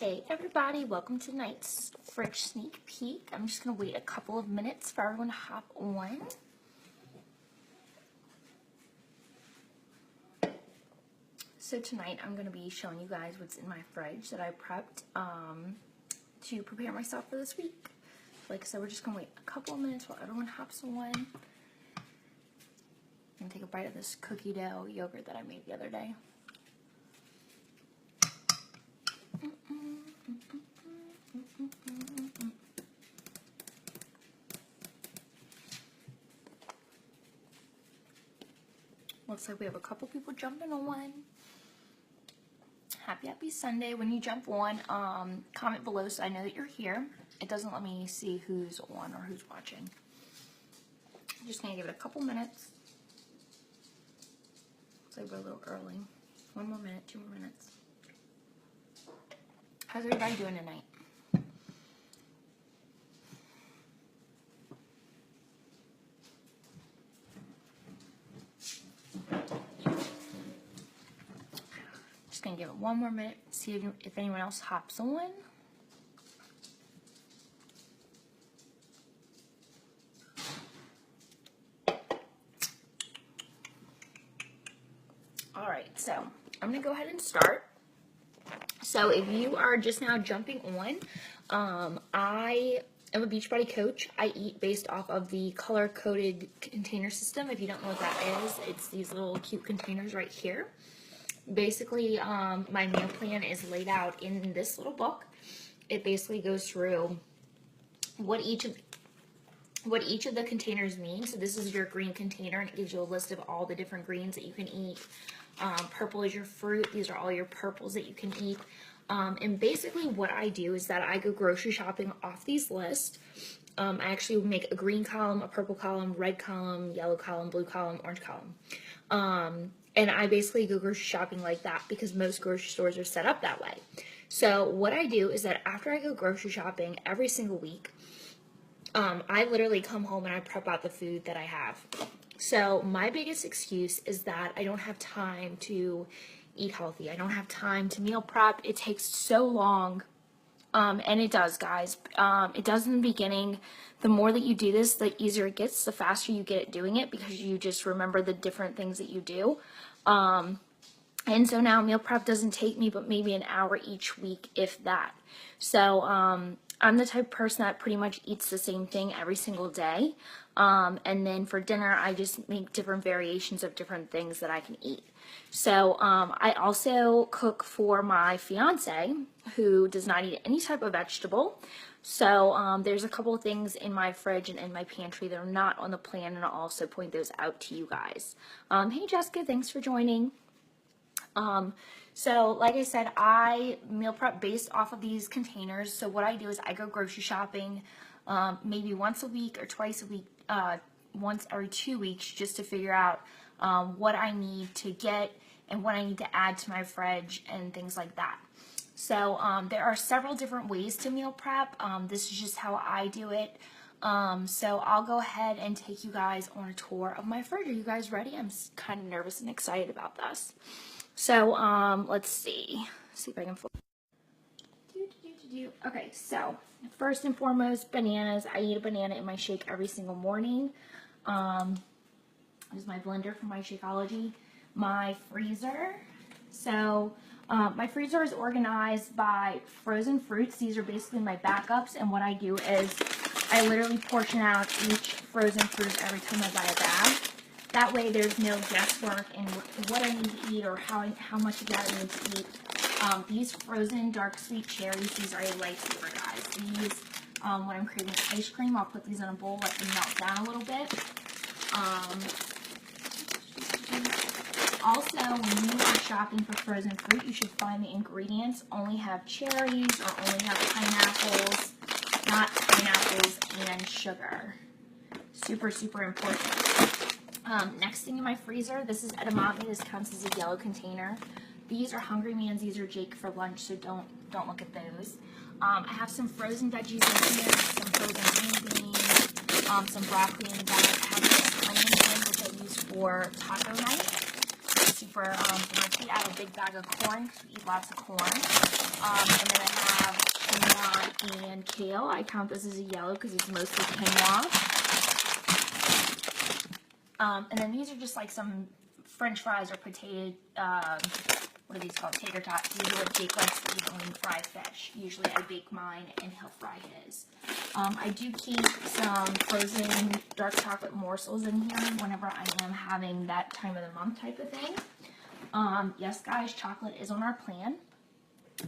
Hey everybody, welcome to tonight's fridge sneak peek. I'm just going to wait a couple of minutes for everyone to hop on. So tonight I'm going to be showing you guys what's in my fridge that I prepped to prepare myself for this week. Like I said, we're just going to wait a couple of minutes while everyone hops on. I'm going to take a bite of this cookie dough yogurt that I made the other day. Looks like we have a couple people jumping on. Happy Sunday. When you jump on, comment below so I know that you're here. It doesn't let me see who's on or who's watching. I'm just going to give it a couple minutes. Looks like we're a little early. 1 more minute, 2 more minutes. How's everybody doing tonight? Just gonna give it 1 more minute, see if anyone else hops on. Alright, so I'm gonna go ahead and start. So if you are just now jumping on, I am a Beachbody coach. I eat based off of the color-coded container system. If you don't know what that is, it's these little cute containers right here. Basically, my meal plan is laid out in this little book. It basically goes through what each of the containers mean. So this is your green container, and it gives you a list of all the different greens that you can eat. Purple is your fruit. These are all your purples that you can eat. And basically what I do is that I go grocery shopping off these lists. I actually make a green column, a purple column, red column, yellow column, blue column, orange column. And I basically go grocery shopping like that because most grocery stores are set up that way. So what I do is that after I go grocery shopping every single week, I literally come home and I prep out the food that I have. So my biggest excuse is that I don't have time to eat healthy. I don't have time to meal prep. It takes so long. And it does, guys. It does in the beginning. The more that you do this, the easier it gets, the faster you get at doing it because you just remember the different things that you do. And so now meal prep doesn't take me but maybe an hour each week, if that. So I'm the type of person that pretty much eats the same thing every single day. And then for dinner, I just make different variations of different things that I can eat. So I also cook for my fiance, who does not eat any type of vegetable. So there's a couple of things in my fridge and in my pantry that are not on the plan, and I'll also point those out to you guys. Hey Jessica, thanks for joining. So like I said, I meal prep based off of these containers. So what I do is I go grocery shopping maybe once a week or twice a week, once every 2 weeks, just to figure out what I need to get and what I need to add to my fridge and things like that. So there are several different ways to meal prep. This is just how I do it. So I'll go ahead and take you guys on a tour of my fridge. Are you guys ready? I'm kind of nervous and excited about this. So let's see if I can flip. Okay, so first and foremost, bananas. I eat a banana in my shake every single morning. This is my blender for my Shakeology. My freezer. So my freezer is organized by frozen fruits. These are basically my backups, and what I do is I literally portion out each frozen fruit every time I buy a bag. That way there's no guesswork in what I need to eat or how much of that I need to eat. These frozen dark sweet cherries, these are a lifesaver, guys. These, when I'm craving ice cream, I'll put these in a bowl, let them melt down a little bit. Also, when you are shopping for frozen fruit, you should find the ingredients only have cherries or only have pineapples, not pineapples and sugar. Super, super important. Next thing in my freezer, this is edamame. This counts as a yellow container. These are Hungry Man's. These are Jake for lunch, so don't look at those. I have some frozen veggies in here, some frozen green beans, some broccoli in the bag. I have this onion ring, which I use for taco night. super thirsty. I have a big bag of corn because we eat lots of corn. And then I have quinoa and kale. I count this as a yellow because it's mostly quinoa. And then these are just like some French fries or potato, what are these called? Tater tots. These are what Jake likes to eat when we fry fish. Usually I bake mine and he'll fry his. I do keep some frozen dark chocolate morsels in here whenever I am having that time of the month type of thing. Yes, guys, chocolate is on our plan.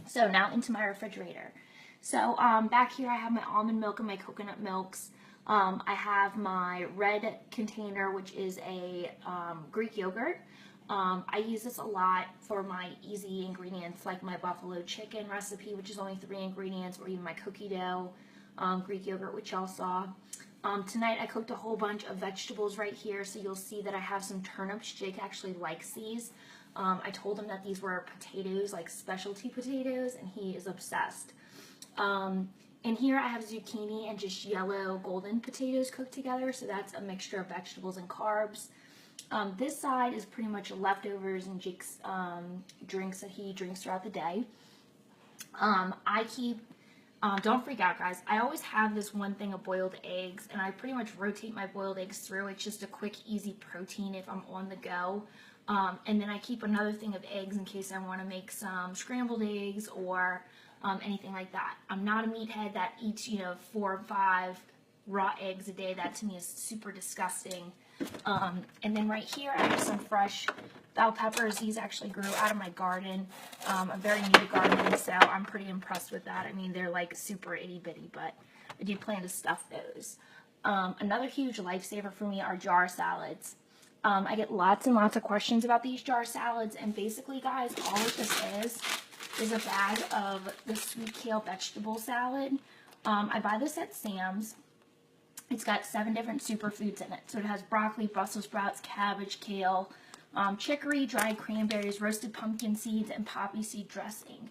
So now into my refrigerator. So back here I have my almond milk and my coconut milks. I have my red container, which is a Greek yogurt. I use this a lot for my easy ingredients, like my buffalo chicken recipe, which is only 3 ingredients, or even my cookie dough Greek yogurt, which y'all saw. Tonight I cooked a whole bunch of vegetables right here, so you'll see that I have some turnips. Jake actually likes these. I told him that these were potatoes, like specialty potatoes, and he is obsessed. And here I have zucchini and just yellow golden potatoes cooked together, so that's a mixture of vegetables and carbs. This side is pretty much leftovers and Jake's drinks that he drinks throughout the day. I keep, don't freak out guys, I always have this one thing of boiled eggs, and I pretty much rotate my boiled eggs through. It's just a quick, easy protein if I'm on the go. And then I keep another thing of eggs in case I want to make some scrambled eggs or anything like that. I'm not a meathead that eats, 4 or 5 raw eggs a day. That to me is super disgusting. And then right here I have some fresh bell peppers. These actually grew out of my garden. I'm very new to gardening, so I'm pretty impressed with that. I mean, they're like super itty bitty, but I do plan to stuff those. Another huge lifesaver for me are jar salads. I get lots and lots of questions about these jar salads, and basically guys, all of this is a bag of the sweet kale vegetable salad. I buy this at Sam's. It's got 7 different superfoods in it. So it has broccoli, Brussels sprouts, cabbage, kale, chicory, dried cranberries, roasted pumpkin seeds, and poppy seed dressing.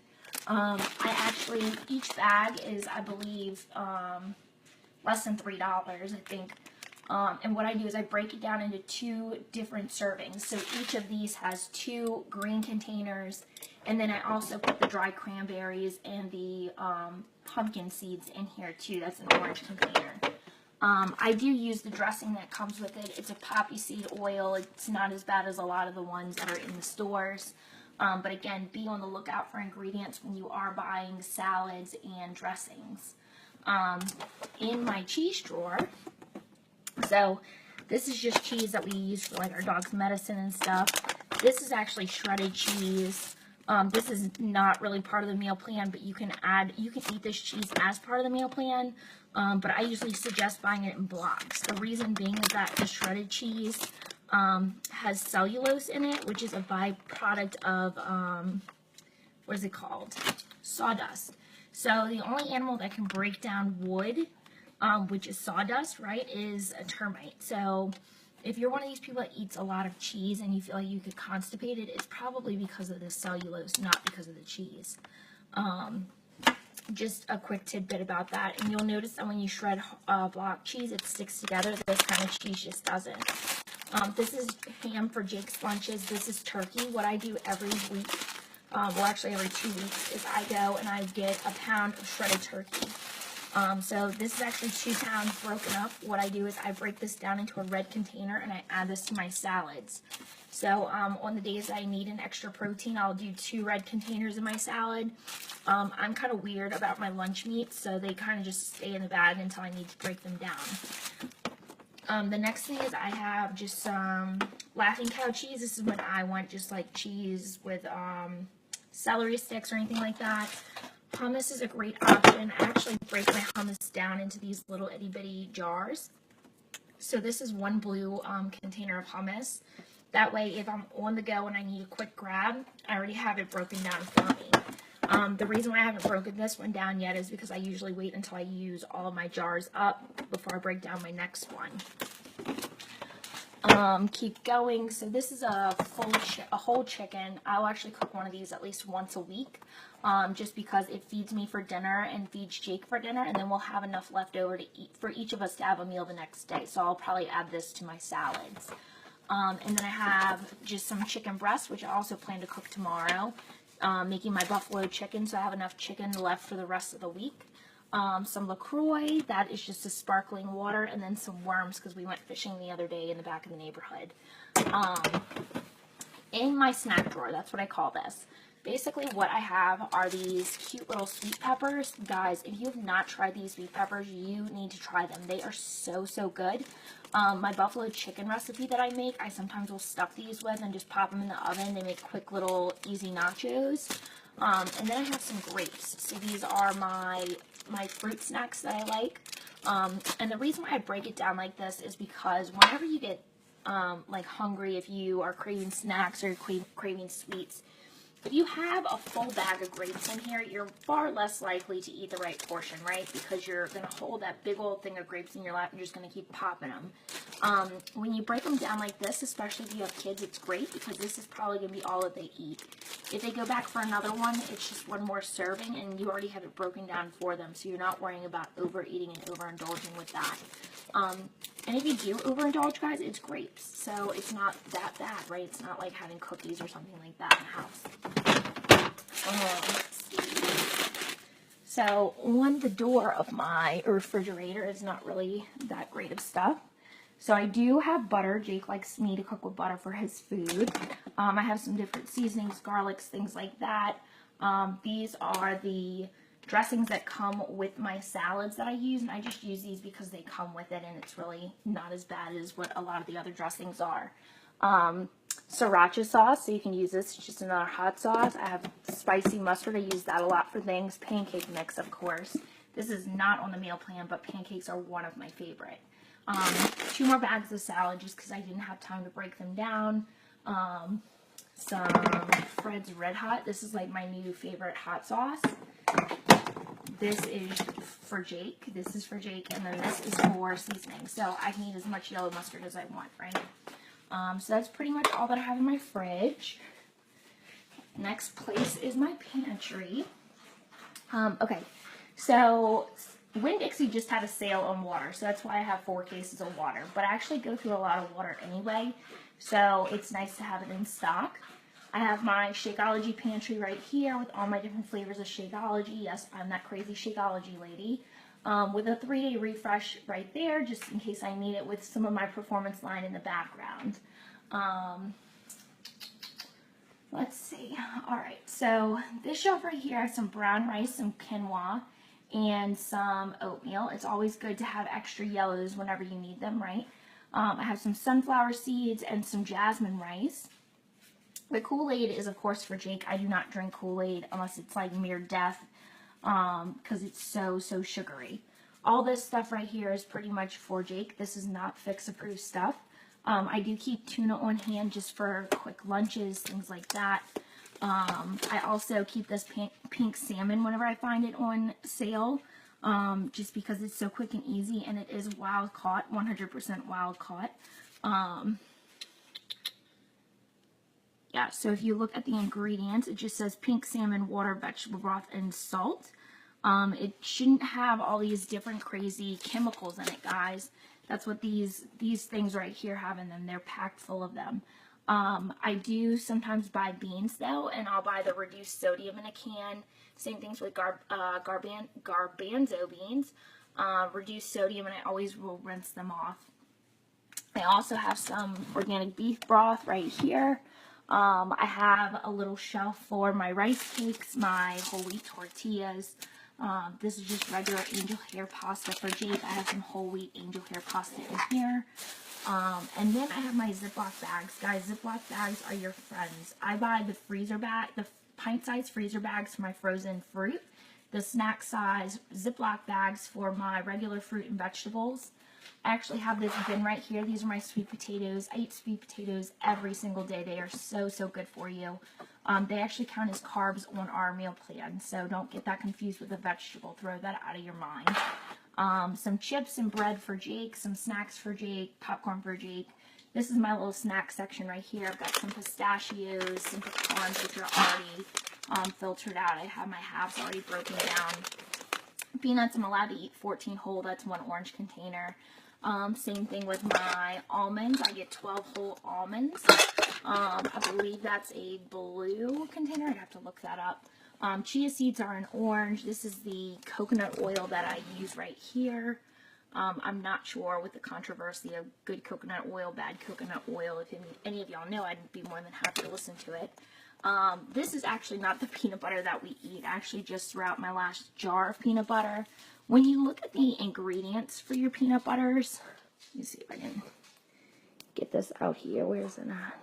Each bag is, I believe, less than $3, I think. And what I do is I break it down into 2 different servings. So each of these has 2 green containers, and then I also put the dried cranberries and the pumpkin seeds in here too. That's an orange container. I do use the dressing that comes with it. It's a poppy seed oil. It's not as bad as a lot of the ones that are in the stores. But again, be on the lookout for ingredients when you are buying salads and dressings. In my cheese drawer, so this is just cheese that we use for like our dog's medicine and stuff. This is actually shredded cheese. This is not really part of the meal plan, but you can eat this cheese as part of the meal plan. But I usually suggest buying it in blocks. The reason being is that the shredded cheese has cellulose in it, which is a byproduct of, what is it called? Sawdust. So the only animal that can break down wood, which is sawdust, right, is a termite. So if you're one of these people that eats a lot of cheese and you feel like you get constipated, it's probably because of the cellulose, not because of the cheese. Just a quick tidbit about that. And you'll notice that when you shred block cheese, it sticks together. This kind of cheese just doesn't. This is ham for Jake's lunches. This is turkey. What I do every week, well actually every 2 weeks, is I go and I get a pound of shredded turkey. So this is actually 2 pounds broken up. What I do is I break this down into a red container and I add this to my salads. So on the days I need an extra protein, I'll do 2 red containers in my salad. I'm kind of weird about my lunch meats, so they kind of just stay in the bag until I need to break them down. The next thing is I have just some Laughing Cow cheese. This is when I want just like cheese with celery sticks or anything like that. Hummus is a great option. I actually break my hummus down into these little itty bitty jars. So this is 1 blue container of hummus. That way, if I'm on the go and I need a quick grab, I already have it broken down for me. The reason why I haven't broken this one down yet is because I usually wait until I use all of my jars up before I break down my next one. Keep going. So this is a whole chicken. I'll actually cook one of these at least once a week, just because it feeds me for dinner and feeds Jake for dinner, and then we'll have enough left over to eat for each of us to have a meal the next day. So I'll probably add this to my salads. And then I have just some chicken breast, which I also plan to cook tomorrow, making my buffalo chicken, so I have enough chicken left for the rest of the week. Some LaCroix, that is just a sparkling water, and then some worms because we went fishing the other day in the back of the neighborhood. In my snack drawer, that's what I call this. Basically what I have are these cute little sweet peppers. Guys, if you have not tried these sweet peppers, you need to try them. They are so, so good. My buffalo chicken recipe that I make, I sometimes will stuff these with and just pop them in the oven. They make quick little easy nachos. And then I have some grapes. So these are my fruit snacks that I like. And the reason why I break it down like this is because whenever you get like hungry, if you are craving snacks or craving sweets, if you have a full bag of grapes in here, you're far less likely to eat the right portion, right? Because you're going to hold that big old thing of grapes in your lap and you're just going to keep popping them. When you break them down like this, especially if you have kids, it's great because this is probably going to be all that they eat. If they go back for another one, it's just one more serving and you already have it broken down for them, so you're not worrying about overeating and overindulging with that. And if you do overindulge, guys, it's grapes. So it's not that bad, right? It's not like having cookies or something like that in the house. Let's see. So on the door of my refrigerator is not really that great of stuff. So I do have butter. Jake likes me to cook with butter for his food. I have some different seasonings, garlics, things like that. These are the dressings that come with my salads that I use, and I just use these because they come with it and it's really not as bad as what a lot of the other dressings are. Sriracha sauce, so you can use this, it's just another hot sauce. I have spicy mustard, I use that a lot for things. Pancake mix, of course. This is not on the meal plan, but pancakes are one of my favorite. 2 more bags of salad just because I didn't have time to break them down. Some Fred's Red Hot, this is like my new favorite hot sauce. This is for Jake, this is for Jake, and then this is for seasoning. So I can eat as much yellow mustard as I want, right? So that's pretty much all that I have in my fridge. Next place is my pantry. Okay, so Winn-Dixie just had a sale on water, so that's why I have 4 cases of water. But I actually go through a lot of water anyway, so it's nice to have it in stock. I have my Shakeology pantry right here with all my different flavors of Shakeology. Yes, I'm that crazy Shakeology lady. With a 3-day refresh right there, just in case I need it, with some of my performance line in the background. Let's see. Alright, so this shelf right here has some brown rice, some quinoa, and some oatmeal. It's always good to have extra yellows whenever you need them, right? I have some sunflower seeds and some jasmine rice. The Kool-Aid is, of course, for Jake. I do not drink Kool-Aid unless it's like mere death because it's so sugary. All this stuff right here is pretty much for Jake. This is not Fix-approved stuff. I do keep tuna on hand just for quick lunches, things like that. I also keep this pink salmon whenever I find it on sale, just because it's so quick and easy, and it is wild caught, 100% wild caught. Yeah, so if you look at the ingredients, it just says pink salmon, water, vegetable broth, and salt. It shouldn't have all these different crazy chemicals in it, guys. That's what these things right here have in them. They're packed full of them. I do sometimes buy beans, though, and I'll buy the reduced sodium in a can. Same things with garbanzo beans. Reduced sodium, and I always will rinse them off. I also have some organic beef broth right here. I have a little shelf for my rice cakes, my whole wheat tortillas. This is just regular angel hair pasta for Jake. I have some whole wheat angel hair pasta in here. And then I have my Ziploc bags. Guys, Ziploc bags are your friends. I buy the the pint-sized freezer bags for my frozen fruit, the snack size Ziploc bags for my regular fruit and vegetables. I actually have this bin right here. These are my sweet potatoes. I eat sweet potatoes every single day. They are so good for you. They actually count as carbs on our meal plan, so don't get that confused with a vegetable. Throw that out of your mind. Some chips and bread for Jake, some snacks for Jake, popcorn for Jake. This is my little snack section right here. I've got some pistachios, some pecans, which are already filtered out. I have my halves already broken down. Peanuts, I'm allowed to eat 14 whole. That's 1 orange container. Same thing with my almonds. I get 12 whole almonds. I believe that's a blue container. I'd have to look that up. Chia seeds are an orange. This is the coconut oil that I use right here. I'm not sure with the controversy of good coconut oil, bad coconut oil. If any of y'all know, I'd be more than happy to listen to it. This is actually not the peanut butter that we eat. I actually just threw out my last jar of peanut butter. When you look at the ingredients for your peanut butters, let me see if I can get this out here. Where's it at?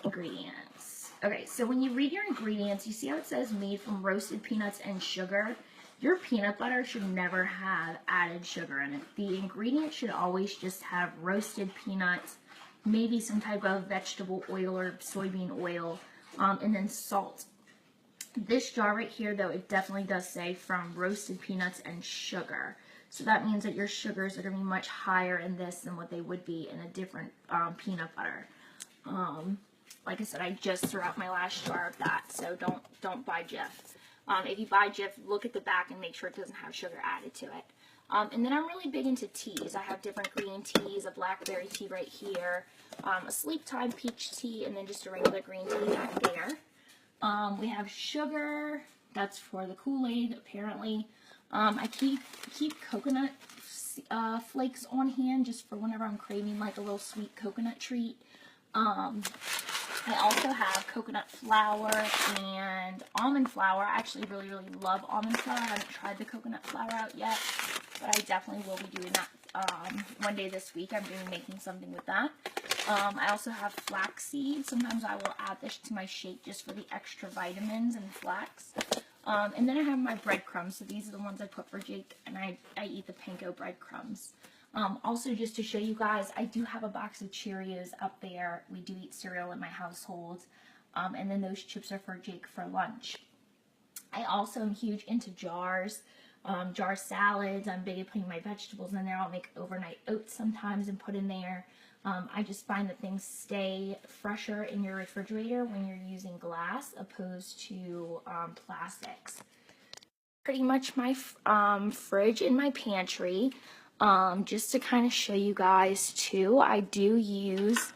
Ingredients. Okay, so when you read your ingredients, you see how it says made from roasted peanuts and sugar? Your peanut butter should never have added sugar in it. The ingredients should always just have roasted peanuts, maybe some type of vegetable oil or soybean oil, and then salt. This jar right here, though, it definitely does say from roasted peanuts and sugar. So that means that your sugars are going to be much higher in this than what they would be in a different peanut butter. Like I said, I just threw out my last jar of that, so don't buy Jif. If you buy Jif, look at the back and make sure it doesn't have sugar added to it. And then I'm really big into teas. I have different green teas, a blackberry tea right here, a sleep time peach tea, and then just a regular green tea back there. We have sugar. That's for the Kool-Aid, apparently. I keep coconut flakes on hand just for whenever I'm craving like a little sweet coconut treat. I also have coconut flour and almond flour. I actually really love almond flour. I haven't tried the coconut flour out yet, but I definitely will be doing that one day this week. I'm going to be making something with that. I also have flaxseed. Sometimes I will add this to my shake just for the extra vitamins and flax. And then I have my breadcrumbs. So these are the ones I put for Jake, and I eat the panko breadcrumbs. Also, just to show you guys, I do have a box of Cheerios up there. We do eat cereal in my household. And then those chips are for Jake for lunch. I also am huge into jars. Jar salads. I'm big at putting my vegetables in there. I'll make overnight oats sometimes and put in there. I just find that things stay fresher in your refrigerator when you're using glass opposed to plastics. Pretty much my fridge in my pantry. Just to kind of show you guys too, I do use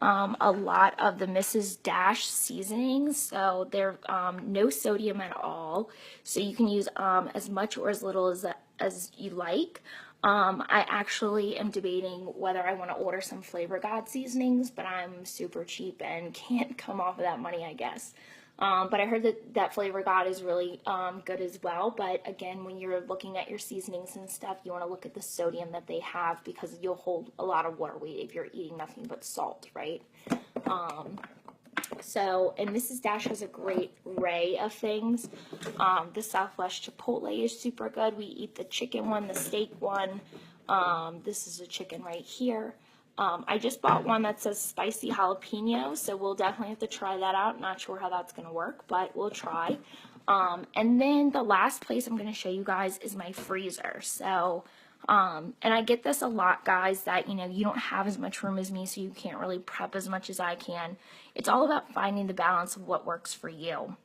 a lot of the Mrs. Dash seasonings, so they're no sodium at all, so you can use as much or as little as you like. I actually am debating whether I want to order some Flavor God seasonings, but I'm super cheap and can't come off of that money, I guess. But I heard that Flavor God is really good as well. But again, when you're looking at your seasonings and stuff, you want to look at the sodium that they have because you'll hold a lot of water weight if you're eating nothing but salt, right? And Mrs. Dash has a great array of things. The Southwest Chipotle is super good. We eat the chicken one, the steak one. This is a chicken right here. I just bought one that says spicy jalapeno, so we'll definitely have to try that out. Not sure how that's going to work, but we'll try. And then the last place I'm going to show you guys is my freezer. So, and I get this a lot, guys, that, you don't have as much room as me, so you can't really prep as much as I can. It's all about finding the balance of what works for you.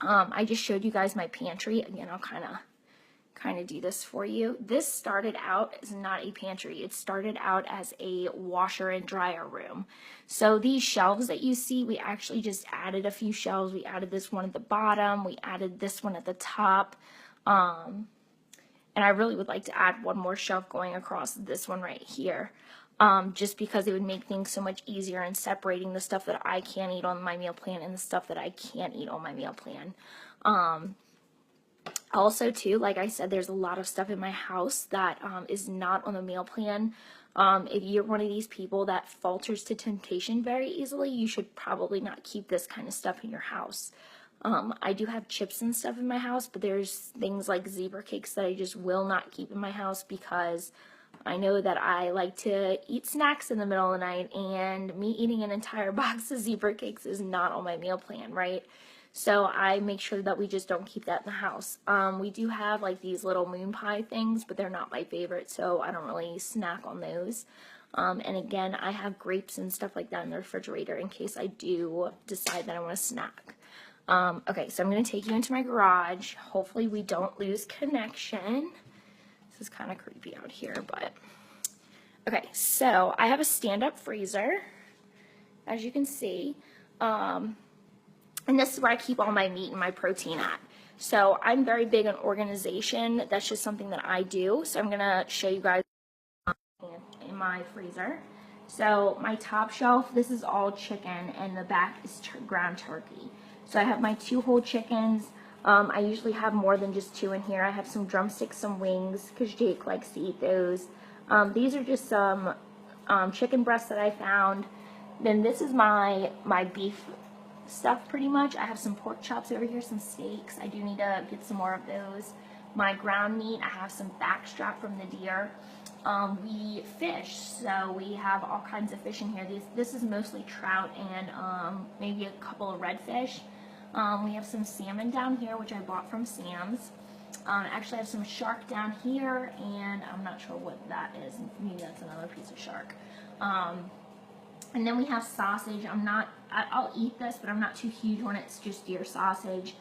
I just showed you guys my pantry. Again, I'll kind of do this for you. This started out as not a pantry. It started out as a washer and dryer room. So these shelves that you see, we actually just added a few shelves. We added this one at the bottom. We added this one at the top. And I really would like to add one more shelf going across this one right here. Just because it would make things so much easier in separating the stuff that I can't eat on my meal plan and the stuff that I can't eat on my meal plan. Also, too, like I said, there's a lot of stuff in my house that is not on the meal plan. If you're one of these people that falters to temptation very easily, you should probably not keep this kind of stuff in your house. I do have chips and stuff in my house, but there's things like zebra cakes that I just will not keep in my house because I know that I like to eat snacks in the middle of the night, and me eating an entire box of zebra cakes is not on my meal plan, right? So I make sure that we just don't keep that in the house. We do have like these little moon pie things, but they're not my favorite, so I don't really snack on those. And again, I have grapes and stuff like that in the refrigerator in case I do decide that I want to snack. Okay, so I'm going to take you into my garage. Hopefully we don't lose connection. This is kind of creepy out here, but okay, so I have a stand-up freezer, as you can see, and this is where I keep all my meat and my protein at. So I'm very big on organization. That's just something that I do. So I'm going to show you guys in my freezer. So my top shelf, this is all chicken, and the back is ground turkey. So I have my 2 whole chickens. I usually have more than just 2 in here. I have some drumsticks, some wings, because Jake likes to eat those. These are just some chicken breasts that I found. Then this is my beef stuff pretty much. I have some pork chops over here, some steaks. I do need to get some more of those. My ground meat, I have some backstrap from the deer. We fish, so we have all kinds of fish in here. This is mostly trout and maybe a couple of redfish. We have some salmon down here, which I bought from Sam's. Actually, I have some shark down here, and I'm not sure what that is. Maybe that's another piece of shark. And then we have sausage. I'll eat this, but I'm not too huge when it's just deer sausage.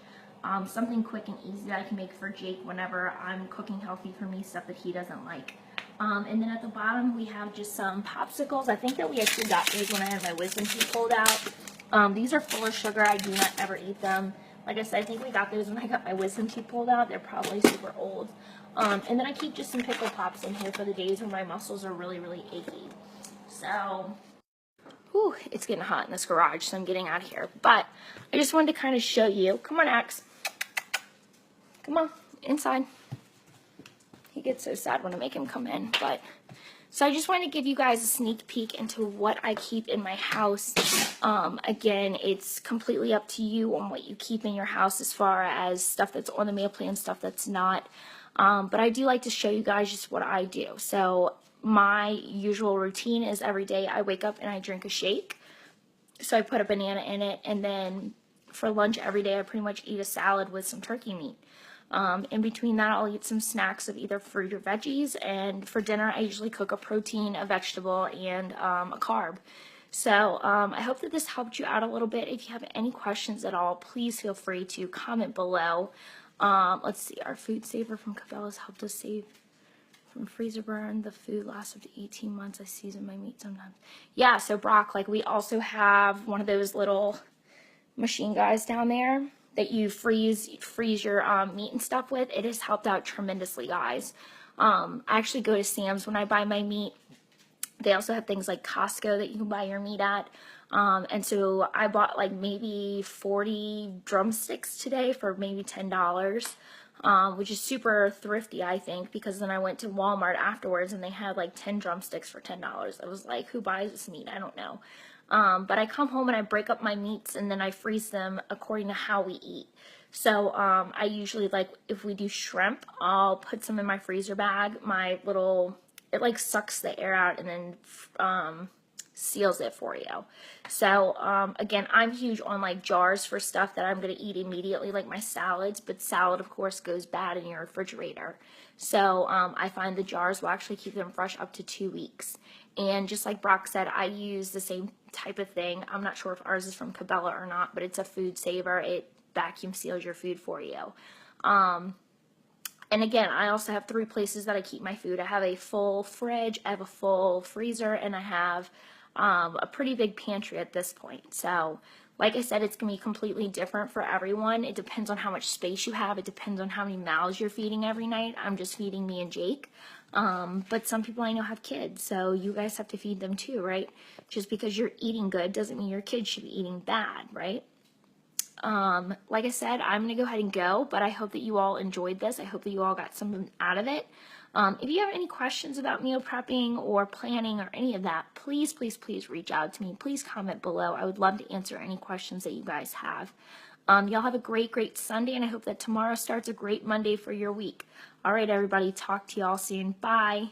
Something quick and easy that I can make for Jake whenever I'm cooking healthy for me, stuff that he doesn't like. And then at the bottom, we have just some popsicles. I think that we actually got these when I had my wisdom teeth pulled out. These are full of sugar. I do not ever eat them. Like I said, I think we got those when I got my wisdom teeth pulled out. They're probably super old. And then I keep just some pickle pops in here for the days when my muscles are really, really achy. So, whew, it's getting hot in this garage, so I'm getting out of here. But I just wanted to kind of show you. Come on, Axe. Come on, inside. He gets so sad when I make him come in. But so I just wanted to give you guys a sneak peek into what I keep in my house. Again, it's completely up to you on what you keep in your house as far as stuff that's on the meal plan, stuff that's not. But I do like to show you guys just what I do. So my usual routine is every day I wake up and I drink a shake. So I put a banana in it, and then for lunch every day I pretty much eat a salad with some turkey meat. In between that, I'll eat some snacks of either fruit or veggies, and for dinner I usually cook a protein, a vegetable, and a carb. So I hope that this helped you out a little bit. If you have any questions at all, please feel free to comment below. Let's see, our food saver from Cabela's helped us save from freezer burn. The food lasts up to 18 months. I season my meat sometimes. Yeah, so Brock, like, we also have one of those little machine guys down there that you freeze your meat and stuff with. It has helped out tremendously, guys. I actually go to Sam's when I buy my meat. They also have things like Costco that you can buy your meat at. And so I bought like maybe 40 drumsticks today for maybe $10, which is super thrifty, I think, because then I went to Walmart afterwards and they had like 10 drumsticks for $10. I was like, who buys this meat? I don't know. But I come home and I break up my meats and then I freeze them according to how we eat. So I usually, like, if we do shrimp, I'll put some in my freezer bag. My little, it like sucks the air out and then seals it for you. So again, I'm huge on like jars for stuff that I'm going to eat immediately, like my salads, but salad of course goes bad in your refrigerator. So I find the jars will actually keep them fresh up to 2 weeks. And just like Brock said, I use the same type of thing. I'm not sure if ours is from Cabela or not, but it's a food saver. It vacuum seals your food for you. And again, I also have 3 places that I keep my food. I have a full fridge, I have a full freezer, and I have a pretty big pantry at this point. So, like I said, it's going to be completely different for everyone. It depends on how much space you have. It depends on how many mouths you're feeding every night. I'm just feeding me and Jake. But some people I know have kids, so you guys have to feed them too, right? Just because you're eating good doesn't mean your kids should be eating bad, right? Like I said, I'm going to go ahead and go, but I hope that you all enjoyed this. I hope that you all got something out of it. If you have any questions about meal prepping or planning or any of that, please, please, please reach out to me. Please comment below. I would love to answer any questions that you guys have. Y'all have a great, great Sunday, and I hope that tomorrow starts a great Monday for your week. All right, everybody, talk to y'all soon. Bye.